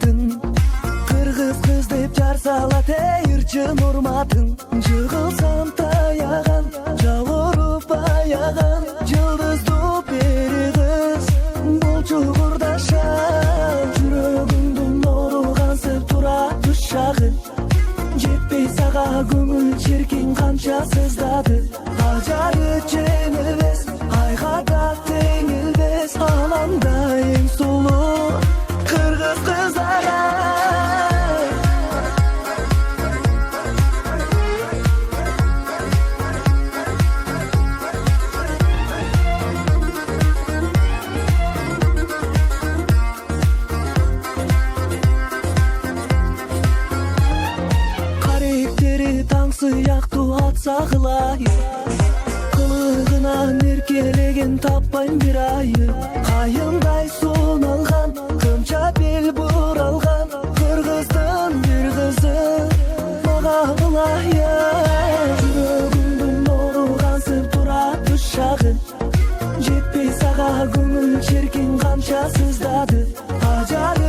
урматын, кыргыз кыз деп жар салат ырчын урматын. Жыгылсам таяган, жабырып аяган, жылдызды бери кыз болчу курдашам. Жүрөгүмдүн нуру кансып тура тушагы, жетпей сага көңүл чиркин канча сыздады. Ажары жеңилбес, айга да теңилбес, аланда эң сулуу кыргыз кыздары. Каректери таң сыяктуу атса кылайы, кылыгынан эркелеген таппайм бир айы. Кайындай суналган, кымча бел буралган, кыргыздын бир кызы мага кылайы. Жүрөгүмдүн нуру кансып тура тушагы, жетпей сага көңүл чиркин канча сыздады. Ажары